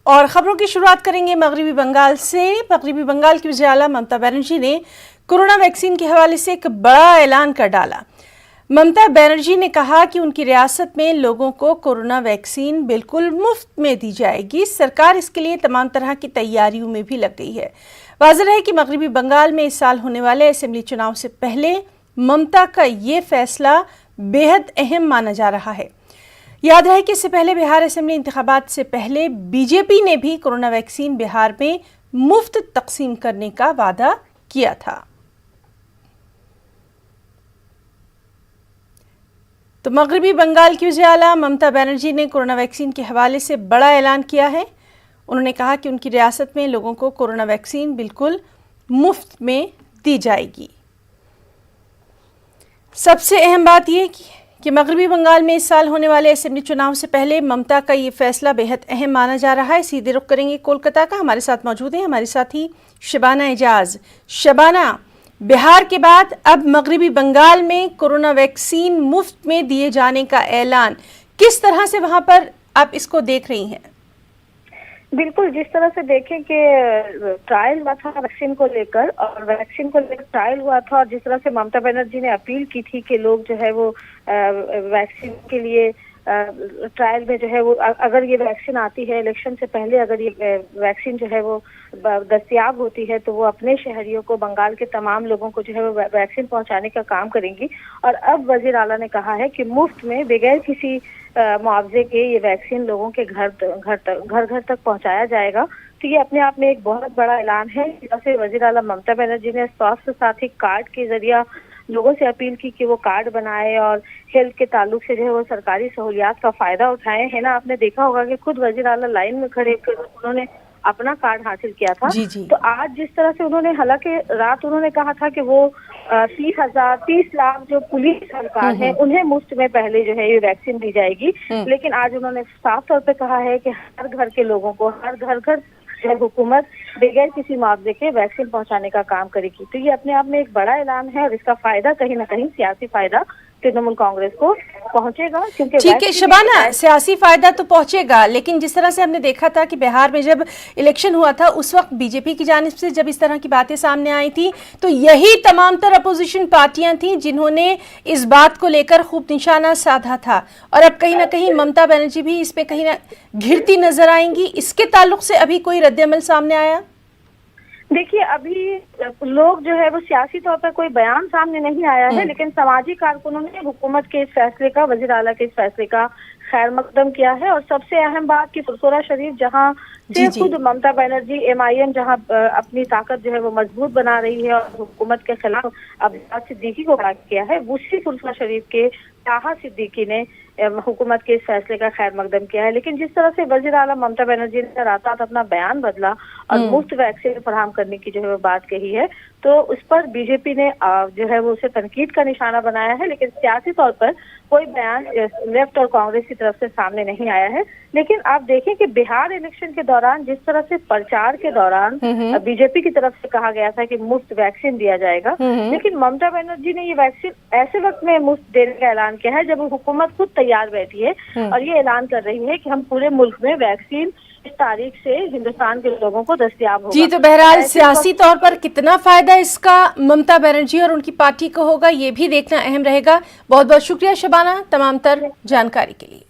اور خبروں کی شروعات کریں گے مغربی بنگال سے۔ مغربی بنگال کی وزیر اعلیٰ ممتا بنرجی نے کورونا ویکسین کے حوالے سے ایک بڑا اعلان کر ڈالا۔ ممتا بنرجی نے کہا کہ ان کی ریاست میں لوگوں کو کورونا ویکسین بالکل مفت میں دی جائے گی۔ سرکار اس کے لیے تمام طرح کی تیاریوں میں بھی لگ گئی ہے۔ واضح ہے کہ مغربی بنگال میں اس سال ہونے والے اسمبلی چناؤ سے پہلے ممتا کا یہ فیصلہ بے حد اہم مانا جا رہا ہے۔ یاد رہے کہ اس سے پہلے بہار اسمبلی انتخابات سے پہلے بی جے پی نے بھی کورونا ویکسین بہار میں مفت تقسیم کرنے کا وعدہ کیا تھا۔ تو مغربی بنگال کی وزیر اعلیٰ ممتا بنرجی نے کورونا ویکسین کے حوالے سے بڑا اعلان کیا ہے۔ انہوں نے کہا کہ ان کی ریاست میں لوگوں کو کورونا ویکسین بالکل مفت میں دی جائے گی۔ سب سے اہم بات یہ کہ مغربی بنگال میں اس سال ہونے والے اسمبلی چناؤ سے پہلے ممتا کا یہ فیصلہ بے حد اہم مانا جا رہا ہے۔ سیدھے رخ کریں گے کولکتہ کا۔ ہمارے ساتھ موجود ہیں ہمارے ساتھی شبانہ اعجاز۔ شبانہ، بہار کے بعد اب مغربی بنگال میں کورونا ویکسین مفت میں دیے جانے کا اعلان کس طرح سے وہاں پر آپ اس کو دیکھ رہی ہیں؟ بالکل، جس طرح سے دیکھیں کہ ٹرائل ہوا تھا ویکسین کو لے کر، اور ویکسین کو لے کر ٹرائل ہوا تھا، اور جس طرح سے ممتا بنرجی نے اپیل کی تھی کہ لوگ جو ہے وہ ویکسین کے لیے ٹرائل میں جو ہے وہ اگر یہ ویکسین آتی ہے الیکشن سے پہلے، اگر یہ ویکسین جو ہے وہ دستیاب ہوتی ہے تو وہ اپنے شہریوں کو، بنگال کے تمام لوگوں کو جو ہے وہ ویکسین پہنچانے کا کام کریں گی۔ اور اب وزیر اعلیٰ نے کہا ہے کہ مفت میں بغیر کسی معاوضے کے یہ ویکسین لوگوں کے گھر تک پہنچایا جائے گا۔ تو یہ اپنے آپ میں ایک بہت بڑا اعلان ہے۔ جیسے وزیر اعلیٰ ممتا بنرجی نے سواستھ ساتھی کارڈ کے ذریعہ لوگوں سے اپیل کی کہ وہ کارڈ بنائے اور ہیلتھ کے تعلق سے جو ہے وہ سرکاری سہولیات کا فائدہ اٹھائیں، ہے نا۔ آپ نے دیکھا ہوگا کہ خود وزیر اعلیٰ لائن میں کھڑے کر انہوں نے اپنا کارڈ حاصل کیا تھا۔ تو آج جس طرح سے انہوں نے، حالانکہ رات انہوں نے کہا تھا کہ وہ 30 لاکھ جو پولیس اہلکار ہیں انہیں مفت میں پہلے جو ہے یہ ویکسین دی جائے گی، لیکن آج انہوں نے صاف طور پہ کہا ہے کہ ہر گھر کے لوگوں کو، ہر گھر جو حکومت بغیر کسی معاوضے کے ویکسین پہنچانے کا کام کرے گی۔ تو یہ اپنے آپ میں ایک بڑا اعلان ہے، اور اس کا فائدہ کہیں نہ کہیں سیاسی فائدہ ترنمول کانگریس کو پہنچے گا، کیونکہ ٹھیک ہے شبانہ، سیاسی فائدہ تو پہنچے گا، لیکن جس طرح سے ہم نے دیکھا تھا کہ بہار میں جب الیکشن ہوا تھا اس وقت بی جے پی کی جانب سے جب اس طرح کی باتیں سامنے آئی تھی تو یہی تمام تر اپوزیشن پارٹیاں تھیں جنہوں نے اس بات کو لے کر خوب نشانہ سادھا تھا، اور اب کہیں نہ کہیں ممتا بنرجی بھی اس پہ کہیں نہ گھرتی نظر آئیں گی۔ اس کے تعلق سے ابھی کوئی رد عمل سامنے آیا؟ دیکھیے، ابھی لوگ جو ہے وہ سیاسی طور پر کوئی بیان سامنے نہیں آیا ہے، لیکن سماجی کارکنوں نے حکومت کے اس فیصلے کا، وزیر اعلیٰ کے اس فیصلے کا خیر مقدم کیا ہے۔ اور سب سے اہم بات کہ فرفورہ شریف جہاں سے خود ممتا بنرجی MIM جہاں اپنی طاقت جو ہے وہ مضبوط بنا رہی ہے اور حکومت کے خلاف عباس صدیقی کو کھڑا کیا ہے، اسی فرفورہ شریف کے طاہا صدیقی نے حکومت کے اس فیصلے کا خیر مقدم کیا ہے۔ لیکن جس طرح سے وزیر اعلیٰ ممتا بنرجی نے رات رات اپنا بیان بدلا اور مفت ویکسین فراہم کرنے کی جو ہے وہ بات کہی ہے، تو اس پر بی جے پی نے جو ہے وہ اسے تنقید کا نشانہ بنایا ہے، لیکن سیاسی طور پر کوئی بیان لیفٹ اور کانگریس کی طرف سے سامنے نہیں آیا ہے۔ لیکن آپ دیکھیں کہ بہار الیکشن کے دوران جس طرح سے پرچار کے دوران بی جے پی کی طرف سے کہا گیا تھا کہ مفت ویکسین دیا جائے گا، لیکن ممتا بنرجی نے یہ ویکسین ایسے وقت میں مفت دینے کا اعلان کیا ہے جب حکومت خود تیار بیٹھی ہے اور یہ اعلان کر رہی ہے کہ ہم پورے ملک میں ویکسین اس تاریخ سے ہندوستان کے لوگوں کو دستیاب ہوگا۔ جی، تو بہرحال سیاسی طور پر کتنا فائدہ اس کا ممتا بنرجی اور ان کی پارٹی کو ہوگا یہ بھی دیکھنا اہم رہے گا۔ بہت بہت شکریہ شبانہ تمام تر جانکاری کے لیے۔